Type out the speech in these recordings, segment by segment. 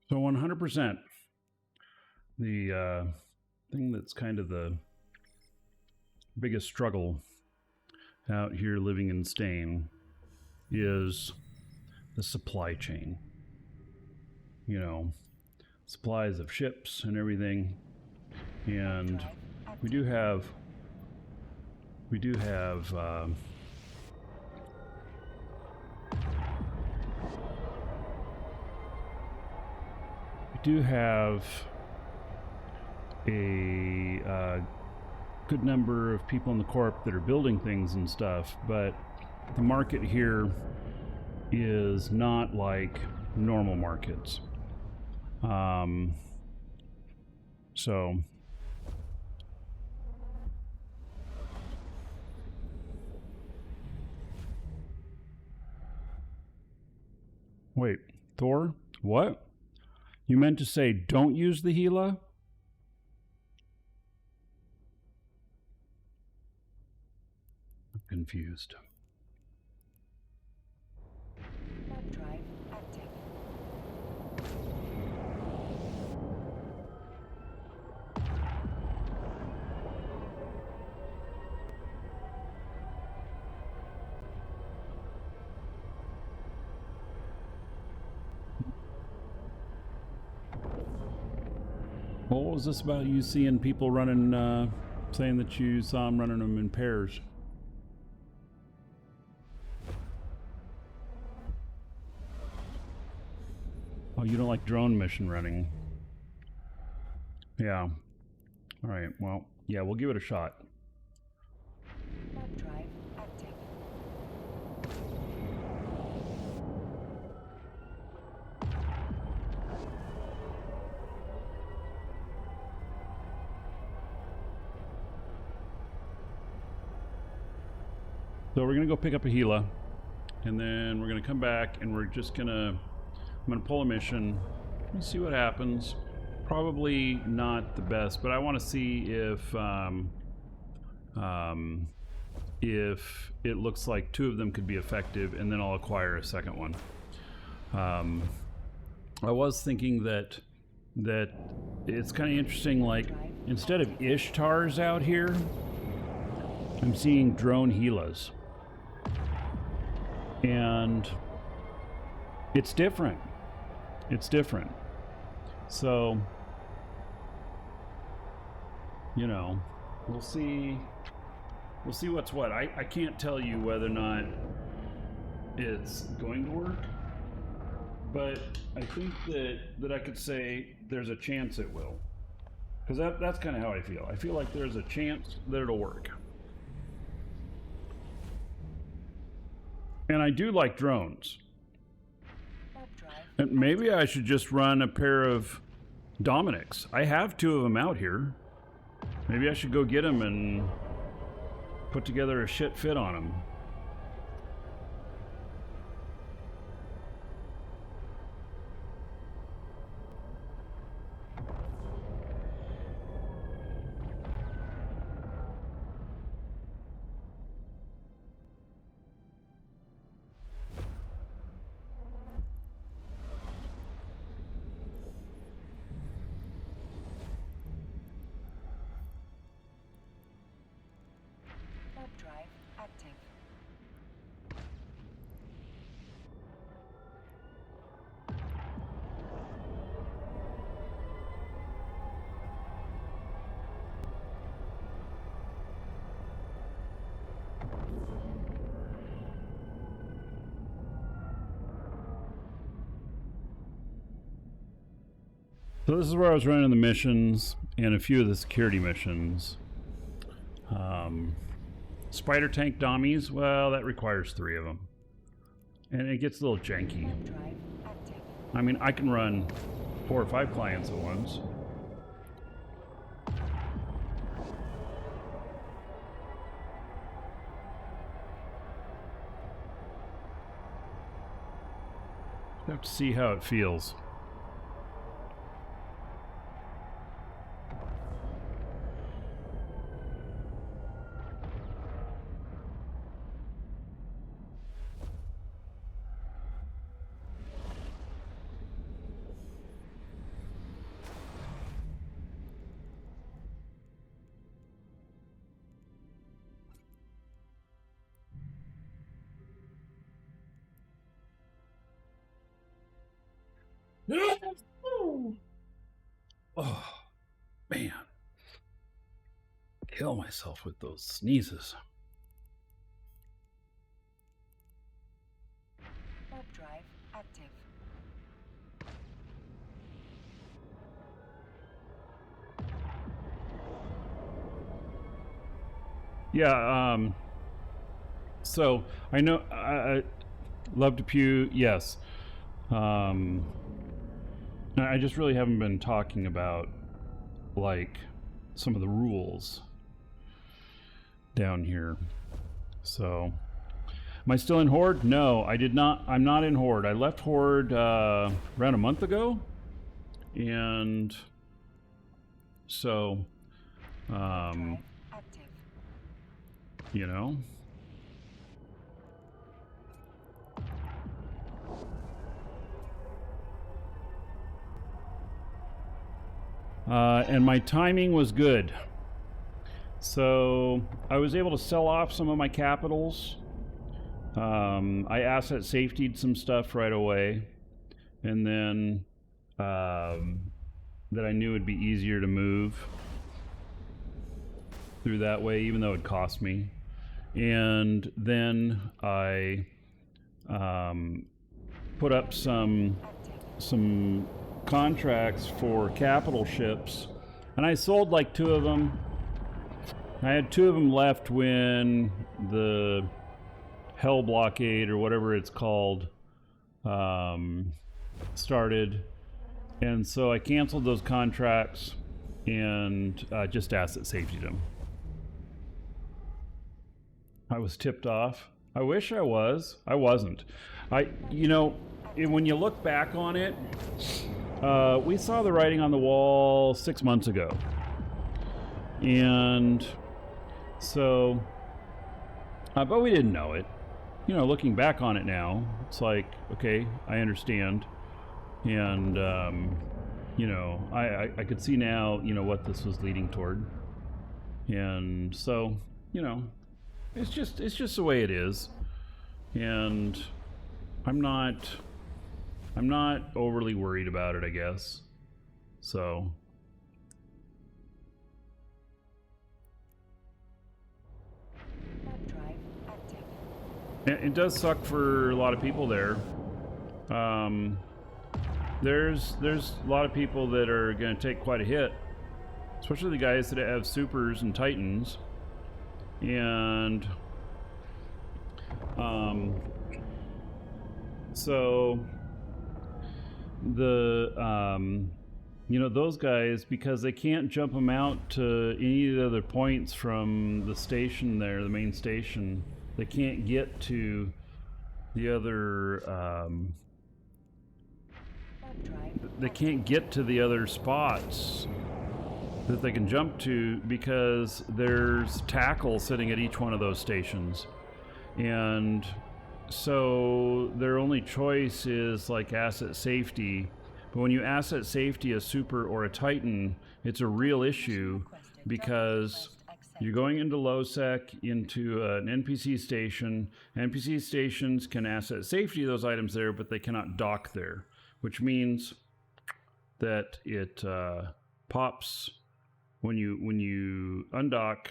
So 100%. The thing that's kind of the biggest struggle out here living in Stain is the supply chain. You know, supplies of ships and everything. And we do have we do have a good number of people in the corp that are building things and stuff, but the market here is not like normal markets. So wait, Thor? What? You meant to say don't use the Gila? I'm confused. Warp drive active. What was this about you seeing people running, saying that you saw them running them in pairs? Oh, you don't like drone mission running? Yeah. All right, well, yeah, we'll give it a shot. Warp drive active. So we're gonna go pick up a Gila, and then we're gonna come back, and we're just gonna, I'm gonna pull a mission. Let me see what happens. Probably not the best, but I want to see if it looks like two of them could be effective, and then I'll acquire a second one. I was thinking that it's kind of interesting, like instead of Ishtars out here, I'm seeing drone Gilas. And it's different. It's different. So, you know, we'll see what's what. I can't tell you whether or not it's going to work, but I think that I could say there's a chance it will. Because that's kind of how I feel. I feel like there's a chance that it'll work. And I do like drones. And maybe I should just run a pair of Dominics. I have two of them out here. Maybe I should go get them and put together a shit fit on them. Warp drive active. So this is where I was running the missions and a few of the security missions. Spider tank dummies, well, that requires 3 of them. And it gets a little janky. Warp drive active. I mean, I can run 4 or 5 clients at once. Have to see how it feels. kill myself with those sneezes. Warp drive active. Yeah, so I know I love to pew, yes. I just really haven't been talking about like some of the rules down here. So am I still in Horde? No, I did not. I'm not in Horde. I left Horde around a month ago, and so Drive active. you know. And my timing was good. So I was able to sell off some of my capitals. I asset safetied some stuff right away. And then that I knew would be easier to move through that way, even though it cost me. And then I put up some contracts for capital ships, and I sold like 2 of them. I had 2 of them left when the Hell blockade, or whatever it's called, started, and so I canceled those contracts and just asset safetied them. I was tipped off. I wish I was. I wasn't. You know, when you look back on it, we saw the writing on the wall 6 months ago. And so, but we didn't know it. You know, looking back on it now, it's like, okay, I understand. And, you know, I could see now, you know, what this was leading toward. And so, you know, it's just the way it is. And I'm not overly worried about it, I guess. So Warp drive active. it does suck for a lot of people there. There's a lot of people that are going to take quite a hit, especially the guys that have supers and titans. And so the you know, those guys, because they can't jump them out to any of the other points from the station there, the main station, they can't get to the other Warp drive. they can't get to the other spots that they can jump to, because there's tackle sitting at each one of those stations. And so their only choice is like asset safety. But when you asset safety a super or a titan, it's a real issue, because you're going into low sec into an NPC station. NPC stations can asset safety those items there, but they cannot dock there, which means that it pops when you undock.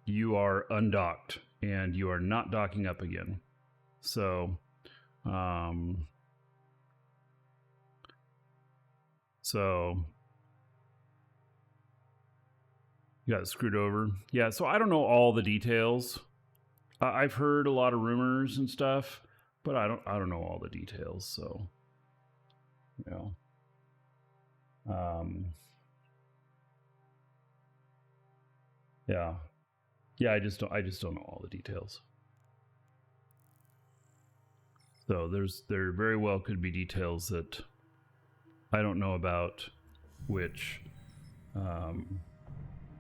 You are undocked and you are not docking up again. So you got screwed over. Yeah, so I don't know all the details. I've heard a lot of rumors and stuff, but I don't know all the details. So, you know, yeah. I just don't know all the details. So there very well could be details that I don't know about, which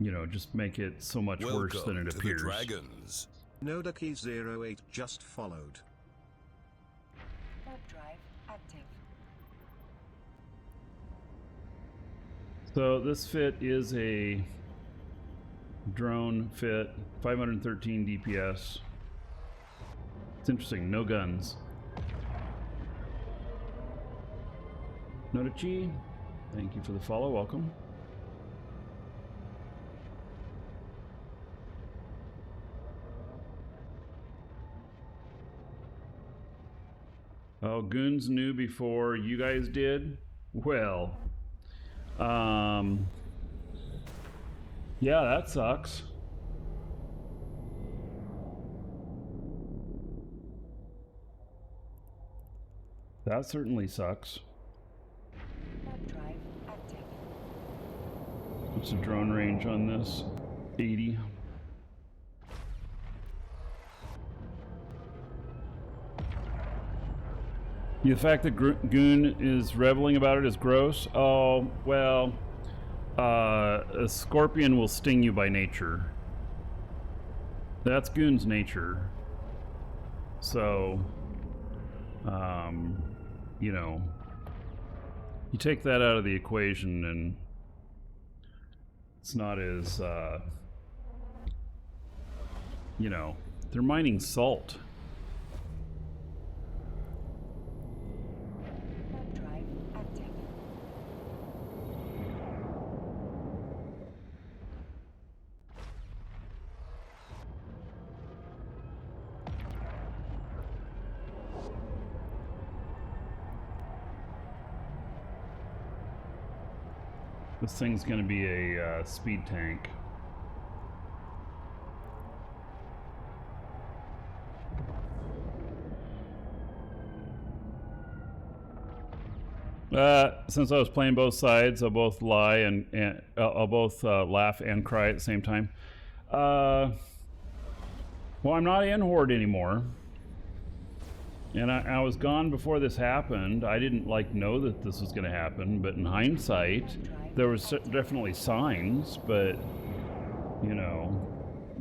you know, just make it so much worse than it appears. Welcome to the Dragons. Nodaki08 just followed. Warp drive active. So this fit is a drone fit, 513 DPS. It's interesting, no guns. Nodachi, thank you for the follow, welcome. Oh, Goons knew before you guys did? Well, yeah, that sucks. That certainly sucks. Warp drive active. What's the drone range on this? 80. The fact that Goon is reveling about it is gross. Oh, well, a scorpion will sting you by nature. That's Goon's nature. So, you know, you take that out of the equation and it's not as, you know, they're mining salt. Warp drive active. This thing's gonna be a speed tank. Since I was playing both sides, I'll both lie and I'll both laugh and cry at the same time. Well, I'm not in Horde anymore, and I was gone before this happened. I didn't know that this was going to happen, but in hindsight, there was definitely signs. But you know,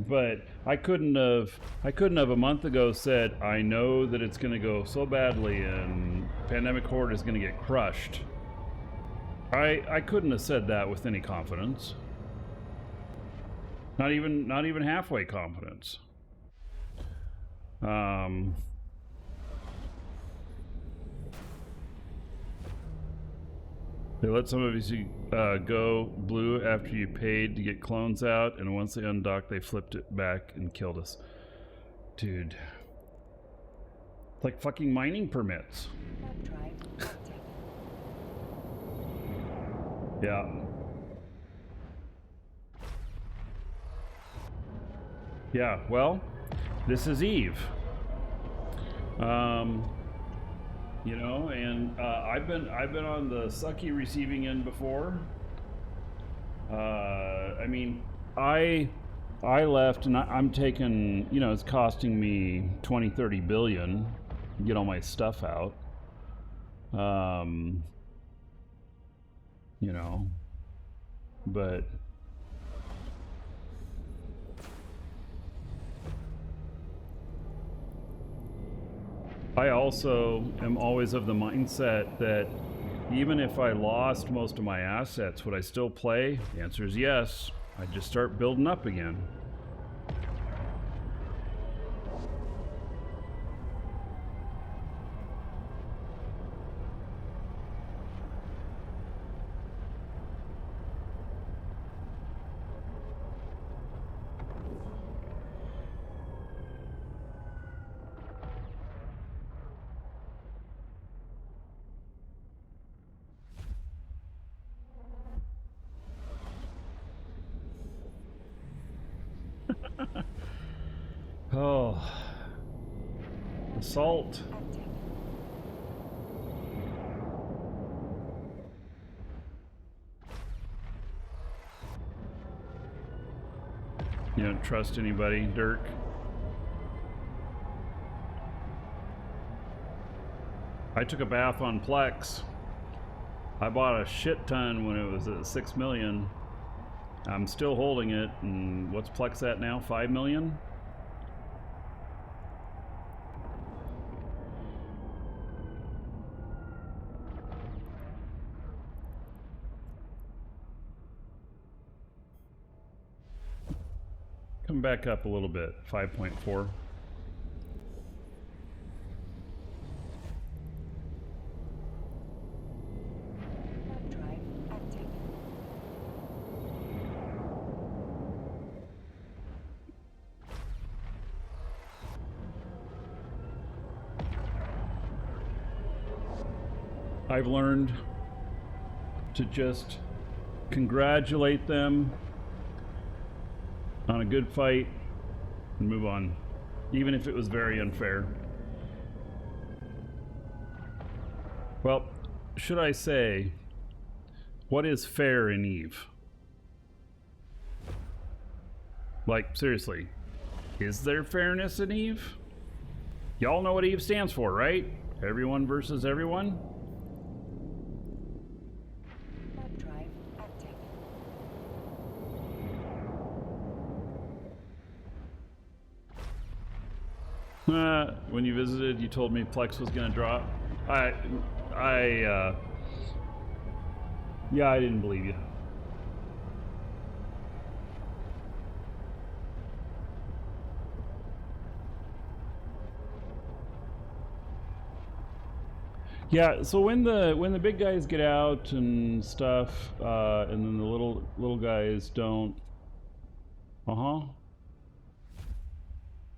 but I couldn't have a month ago said I know that it's going to go so badly and Pandemic Horde is going to get crushed. I couldn't have said that with any confidence. Not even halfway confidence. They let some of you go blue after you paid to get clones out, and once they undocked, they flipped it back and killed us. Dude. It's like fucking mining permits. Warp drive active. Yeah. Yeah, well, this is Eve. You know, and I've been on the sucky receiving end before. I mean, I left and I'm taking, you know, it's costing me 20-30 billion to get all my stuff out. You know, but I also am always of the mindset that even if I lost most of my assets, would I still play? The answer is yes. I'd just start building up again. Oh, assault. Active. You don't trust anybody, Dirk? I took a bath on Plex. I bought a shit ton when it was at 6 million. I'm still holding it, and what's Plex at now? 5 million? Come back up a little bit, 5.4. Warp drive active. I've learned to just congratulate them on a good fight and move on, even if it was very unfair. Well, should I say, what is fair in Eve? Like, seriously, is there fairness in Eve? Y'all know what Eve stands for, right? Everyone versus everyone? Warp drive active. When you visited, you told me Plex was gonna drop. Yeah, I didn't believe you. Yeah, so when the big guys get out and stuff, and then the little guys don't.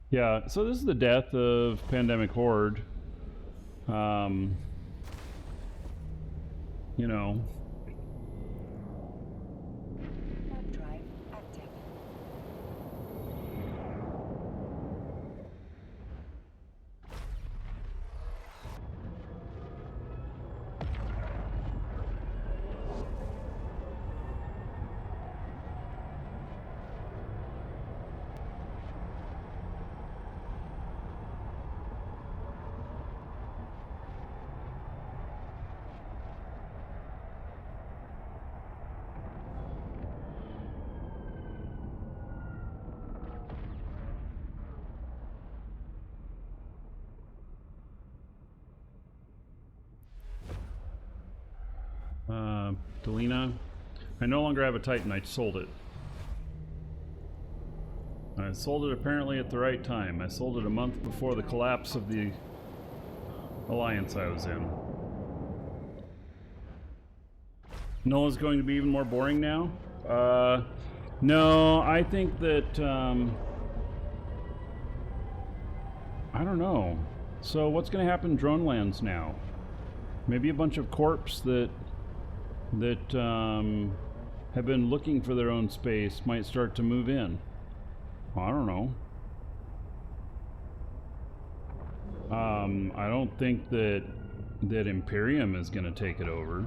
Yeah, so this is the death of Pandemic Horde. You know. Warp drive active. Delina, I no longer have a Titan. I sold it. I sold it apparently at the right time. I sold it a month before the collapse of the alliance I was in. Nola's going to be even more boring now? No, I think that, I don't know. So what's going to happen in Drone Lands now? Maybe a bunch of corps that have been looking for their own space might start to move in. I don't know. I don't think that Imperium is going to take it over.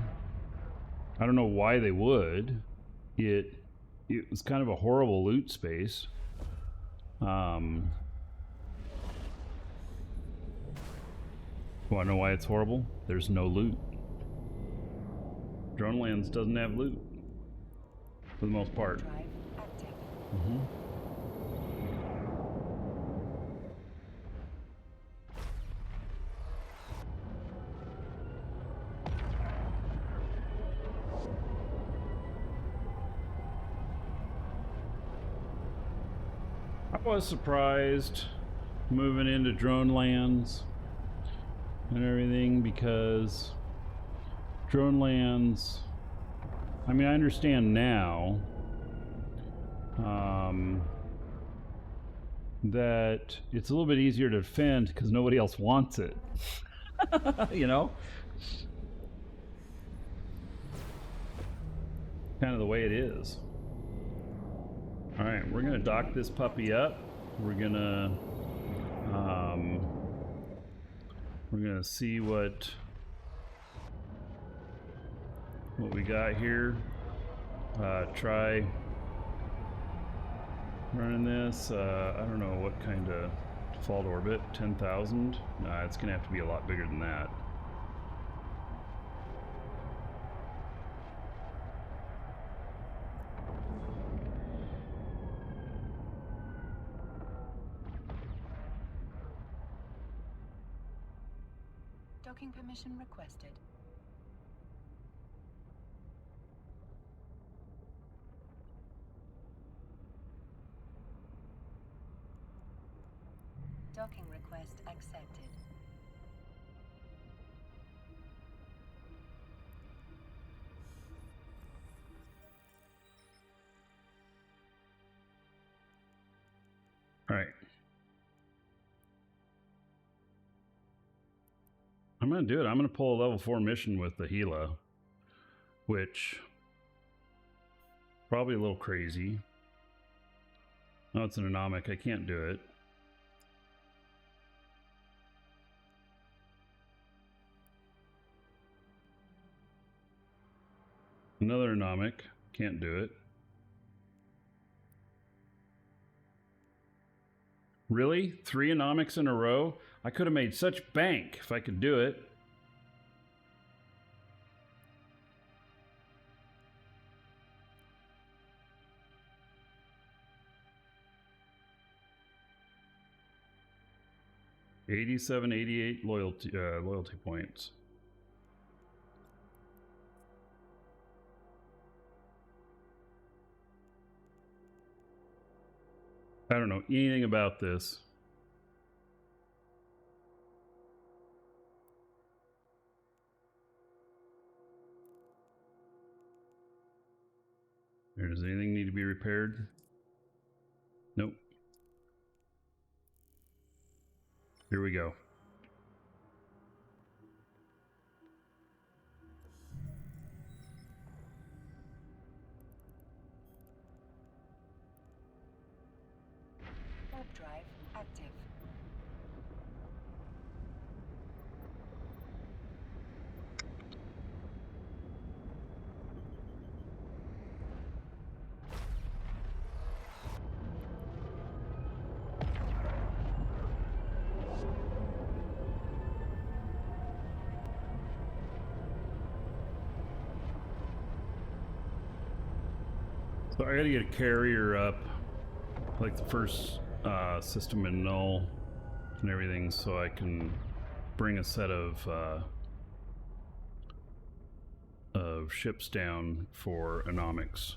I don't know why they would. It was kind of a horrible loot space. Want to know why it's horrible? There's no loot. Drone Lands doesn't have loot for the most part. Drive active. I was surprised moving into Drone Lands and everything, because Drone Lands, I mean, I understand now that it's a little bit easier to defend because nobody else wants it. You know? Kind of the way it is. Alright, we're gonna dock this puppy up. We're gonna see what we got here. Try running this. I don't know what kind of default orbit. 10,000? Nah, it's gonna have to be a lot bigger than that. Docking permission requested. Docking request accepted. Alright. I'm going to do it. I'm going to pull a level 4 mission with the Gila, which probably a little crazy. No, it's an anomic. I can't do it. Another anomic. Can't do it. Really? 3 anomics in a row? I could have made such bank if I could do it. $87, $88 loyalty points. I don't know anything about this. Does anything need to be repaired? Nope. Here we go. Warp drive active. So I gotta get a carrier up, like the first system in null and everything, so I can bring a set of ships down for anomics.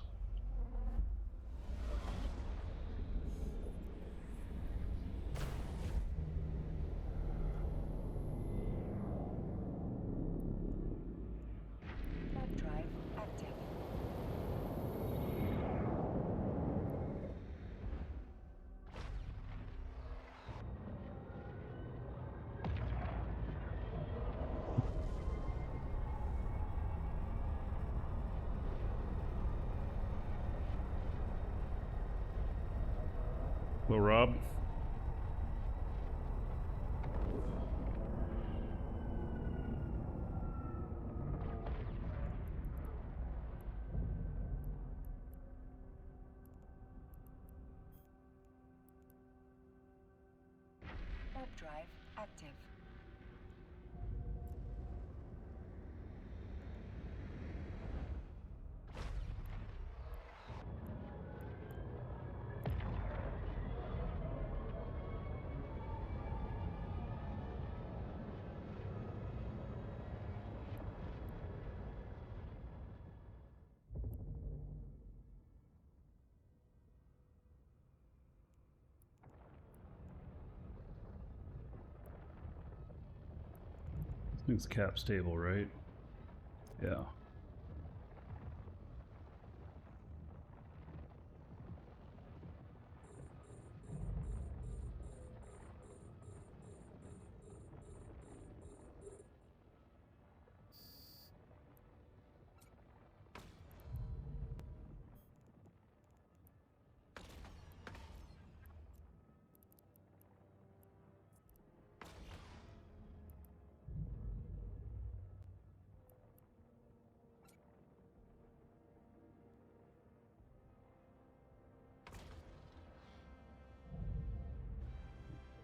Warp drive active. Hello, Rob. Warp drive active. It's cap stable, right? Yeah.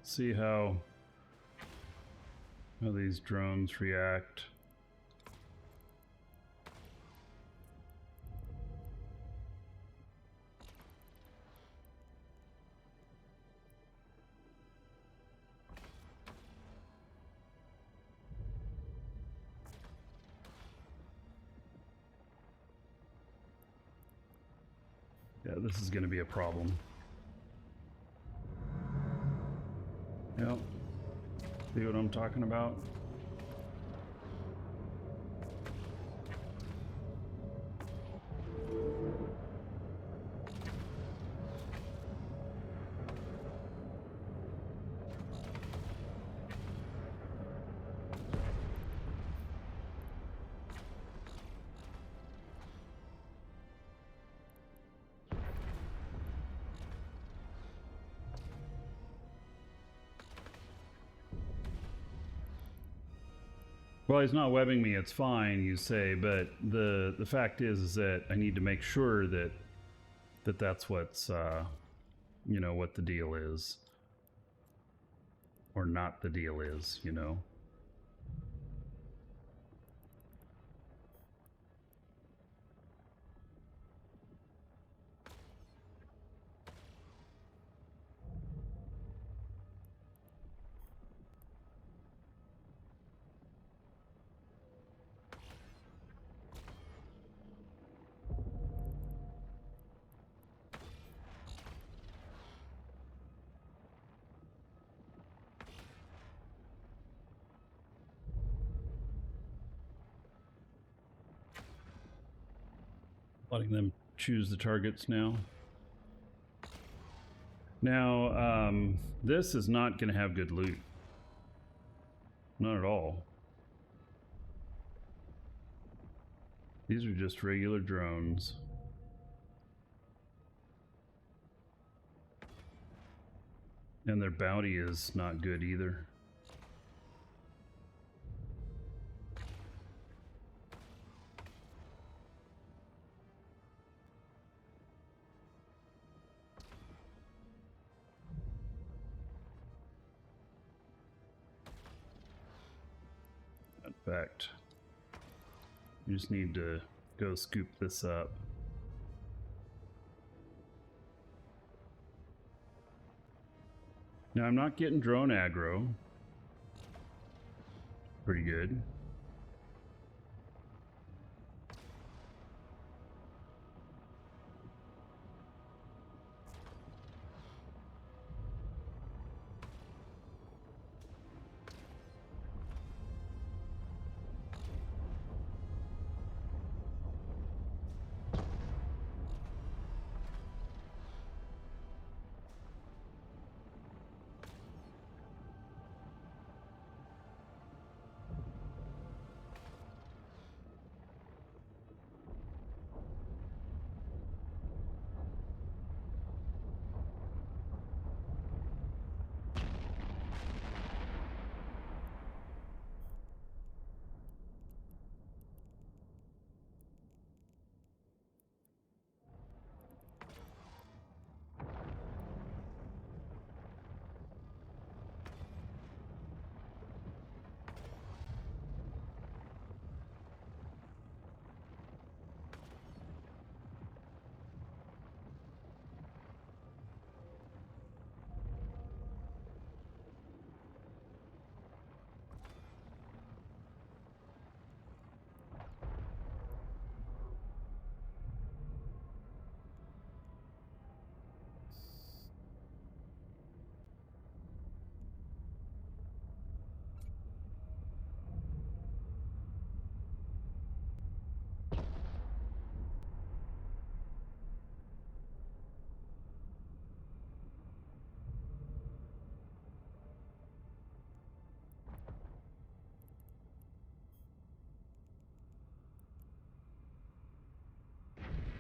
See how these drones react. Yeah, this is going to be a problem. Yep. See what I'm talking about? Well, he's not webbing me. It's fine, you say, but the fact is that I need to make sure that that's what's you know, what the deal is, or not the deal is, you know. Letting them choose the targets now. Now, this is not going to have good loot. Not at all. These are just regular drones. And their bounty is not good either. In fact, you just need to go scoop this up. Now, I'm not getting drone aggro. Pretty good.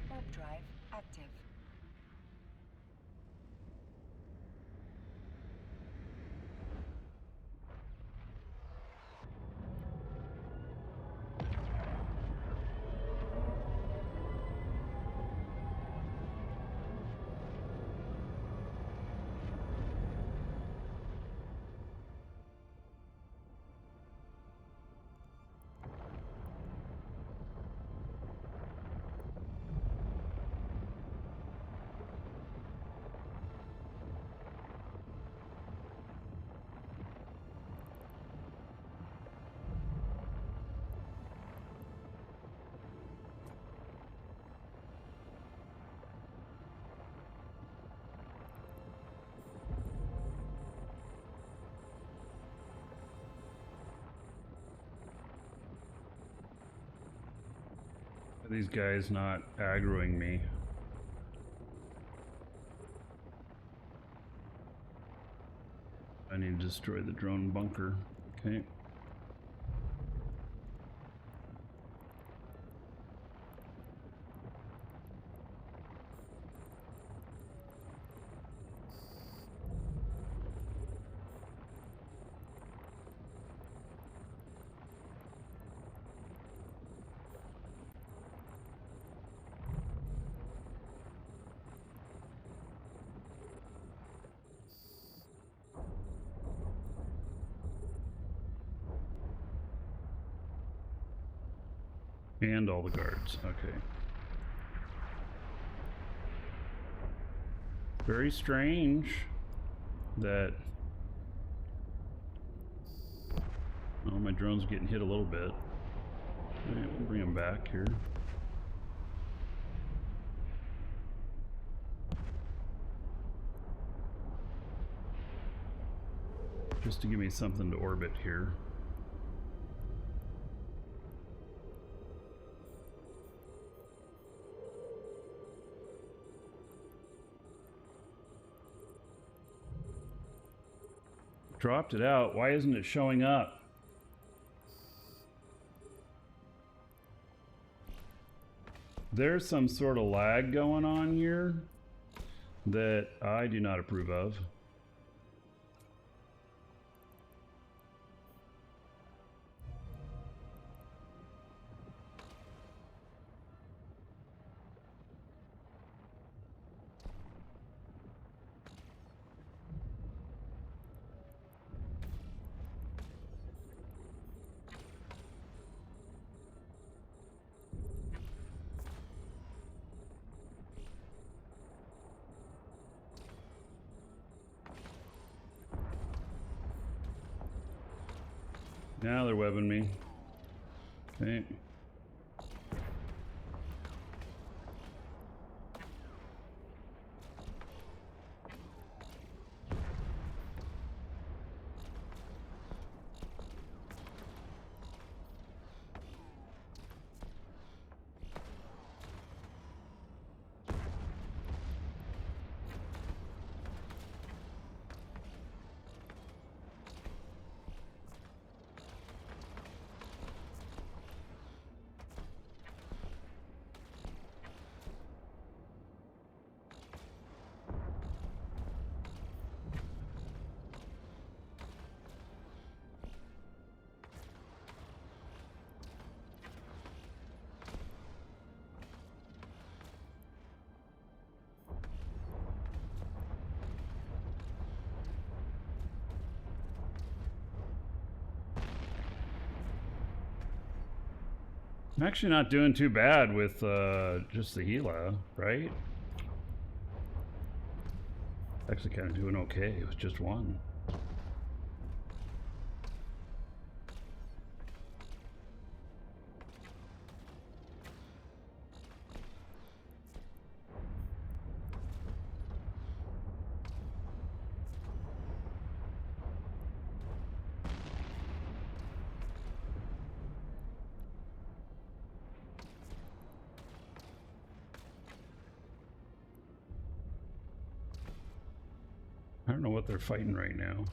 Warp drive active. Are these guys not aggroing me? I need to destroy the drone bunker. Okay. And all the guards. Okay. Very strange that... Oh, my drone's getting hit a little bit. Alright, we'll bring him back here. Just to give me something to orbit here. Dropped it out. Why isn't it showing up? There's some sort of lag going on here that I do not approve of. Now they're webbing me. Okay. I'm actually not doing too bad with just the Gila, right? Actually kind of doing okay with just one. I don't know what they're fighting right now.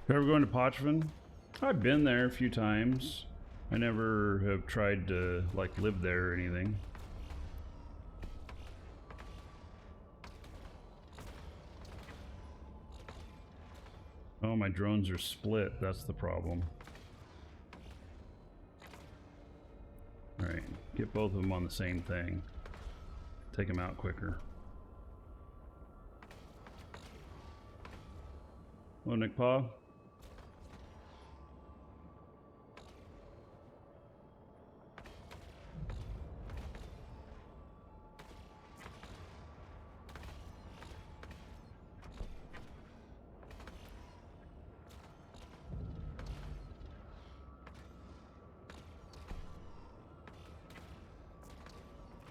Ever going to Pochvan? I've been there a few times. I never have tried to like live there or anything. Oh, my drones are split. That's the problem. Alright, get both of them on the same thing. Take them out quicker. Hello, Nick Paw.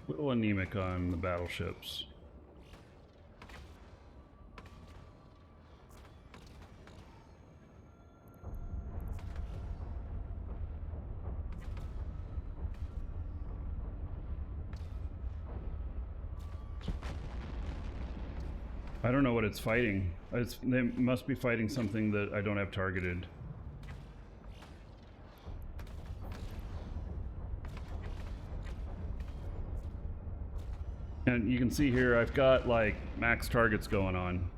A little anemic on the battleships. I don't know what it's fighting. They must be fighting something that I don't have targeted. And you can see here I've got like max targets going on.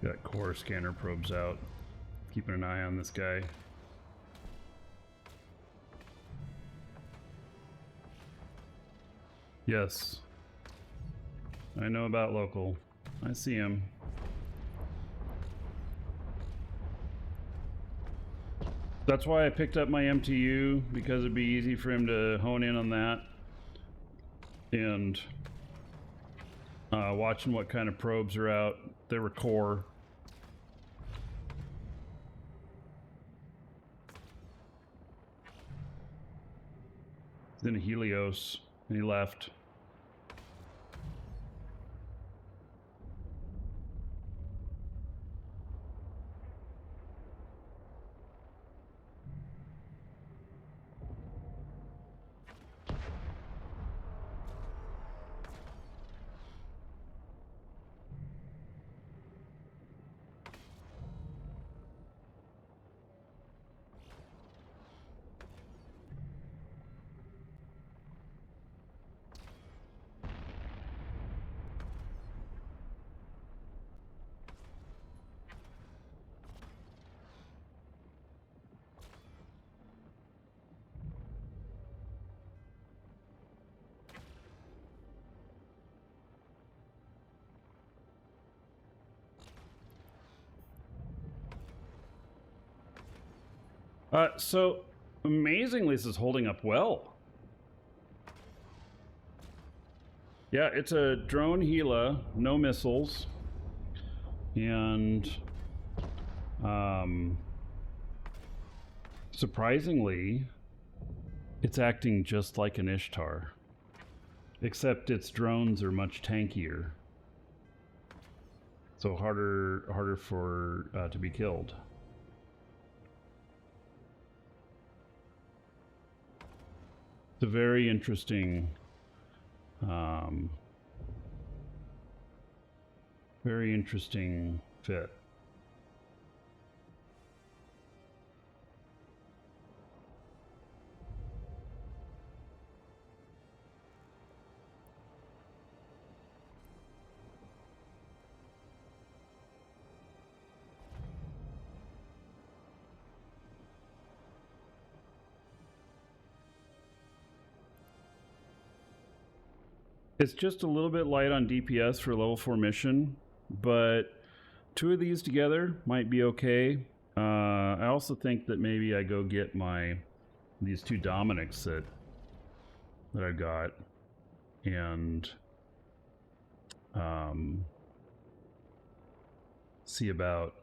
Got core scanner probes out. Keeping an eye on this guy. Yes. I know about local. I see him. That's why I picked up my MTU, because it'd be easy for him to hone in on that. And watching what kind of probes are out. They were core. He's in a Helios, and he left. So amazingly, this is holding up well. Yeah, it's a drone Gila, no missiles, and surprisingly, it's acting just like an Ishtar, except its drones are much tankier, so harder for to be killed. It's a very interesting fit. It's just a little bit light on DPS for a level 4 mission, but two of these together might be okay. I also think that maybe I go get these two Dominics that I got, and see about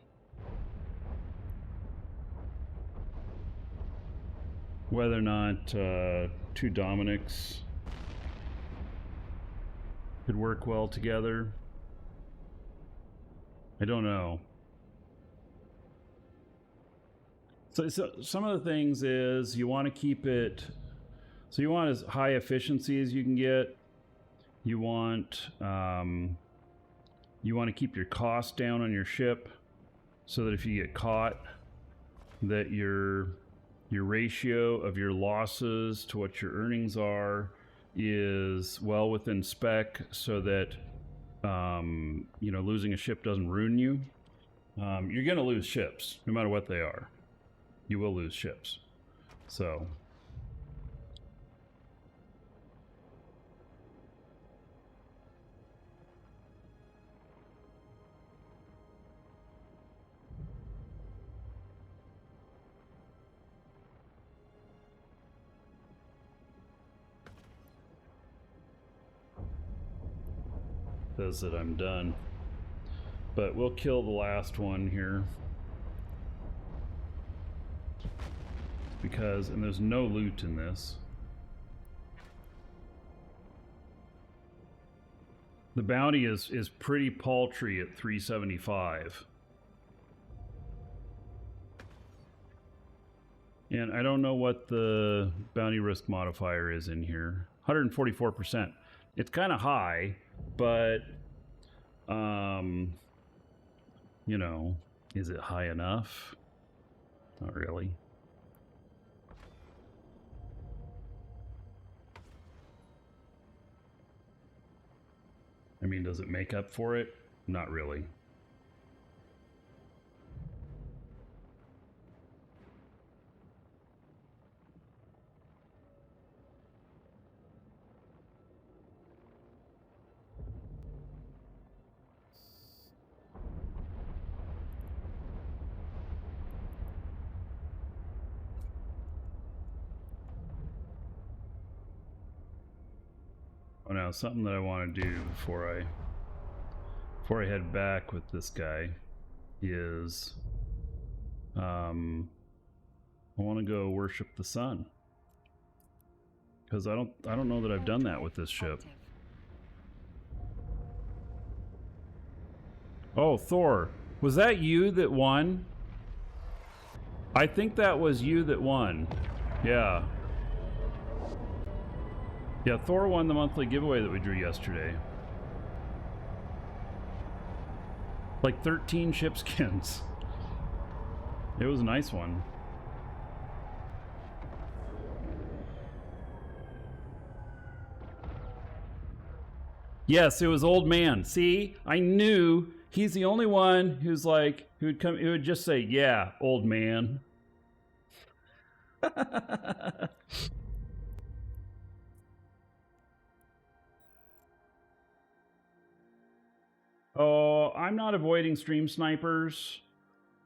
whether or not two Dominics could work well together. I don't know. So some of the things is you want to keep it, so you want as high efficiency as you can get. You want to keep your cost down on your ship so that if you get caught, that your ratio of your losses to what your earnings are is well within spec, so that you know, losing a ship doesn't ruin you. You're going to lose ships no matter what they are. You will lose ships. So says that I'm done, but we'll kill the last one here because, and there's no loot in this. The bounty is pretty paltry at 375, and I don't know what the bounty risk modifier is in here. 144%. It's kind of high, but you know, is it high enough? Not really. I mean, does it make up for it? Not really. Oh, now something that I want to do before I head back with this guy is I want to go worship the sun, because I don't know that I've done that with this ship. Oh, Thor, was that you that won? I think that was you that won. Yeah. Yeah, Thor won the monthly giveaway that we drew yesterday. Like 13 ship skins. It was a nice one. Yes, it was Old Man. See, I knew he's the only one who's like, who would just say, yeah, Old Man. Oh, I'm not avoiding stream snipers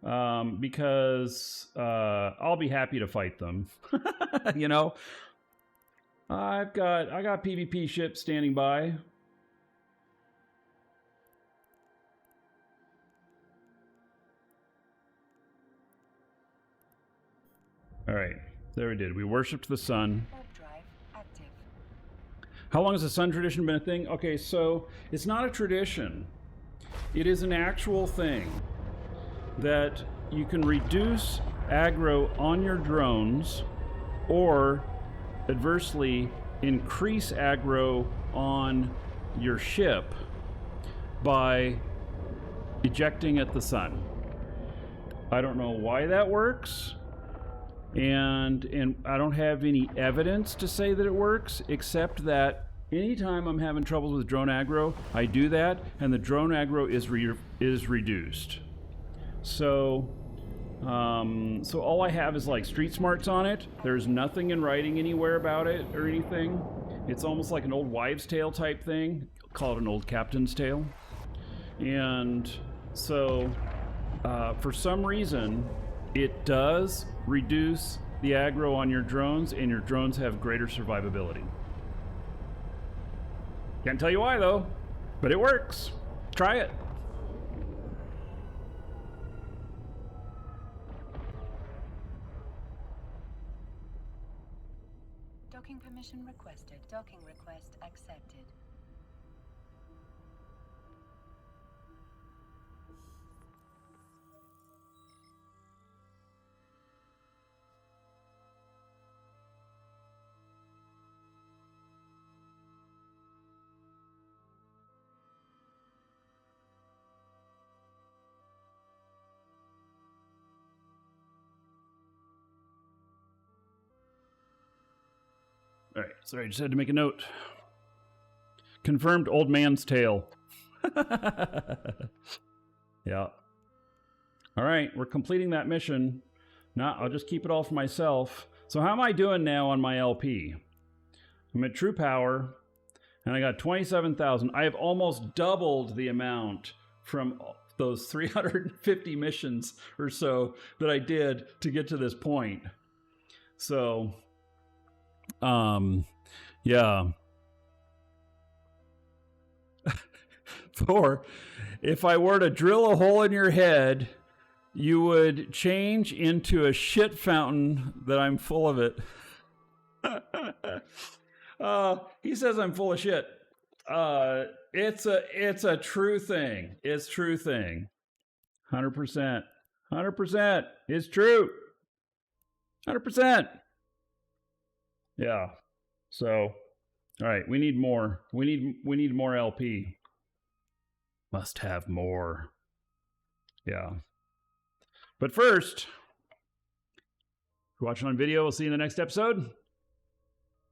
because I'll be happy to fight them. You know, I got PvP ships standing by. All right, there we did. We worshipped the sun. How long has the sun tradition been a thing? Okay, so it's not a tradition. It is an actual thing that you can reduce aggro on your drones or adversely increase aggro on your ship by ejecting at the sun. I don't know why that works, and I don't have any evidence to say that it works, except that anytime I'm having troubles with drone aggro, I do that, and the drone aggro is reduced. So, so all I have is like street smarts on it. There's nothing in writing anywhere about it or anything. It's almost like an old wives' tale type thing. Call it an old captain's tale. And so, for some reason, it does reduce the aggro on your drones, and your drones have greater survivability. Can't tell you why, though. But it works. Try it. Docking permission requested. Docking request accepted. All right, sorry, I just had to make a note. Confirmed old man's tale. Yeah. All right, we're completing that mission. Now, I'll just keep it all for myself. So how am I doing now on my LP? I'm at true power, and I got 27,000. I have almost doubled the amount from those 350 missions or so that I did to get to this point. So, yeah. Or if I were to drill a hole in your head, you would change into a shit fountain that I'm full of it. He says I'm full of shit. It's a true thing. It's true thing. 100%. 100%. It's true. 100%. Yeah. So, all right, we need more. We need more LP. Must have more. Yeah. But first, if you're watching on video, we'll see you in the next episode.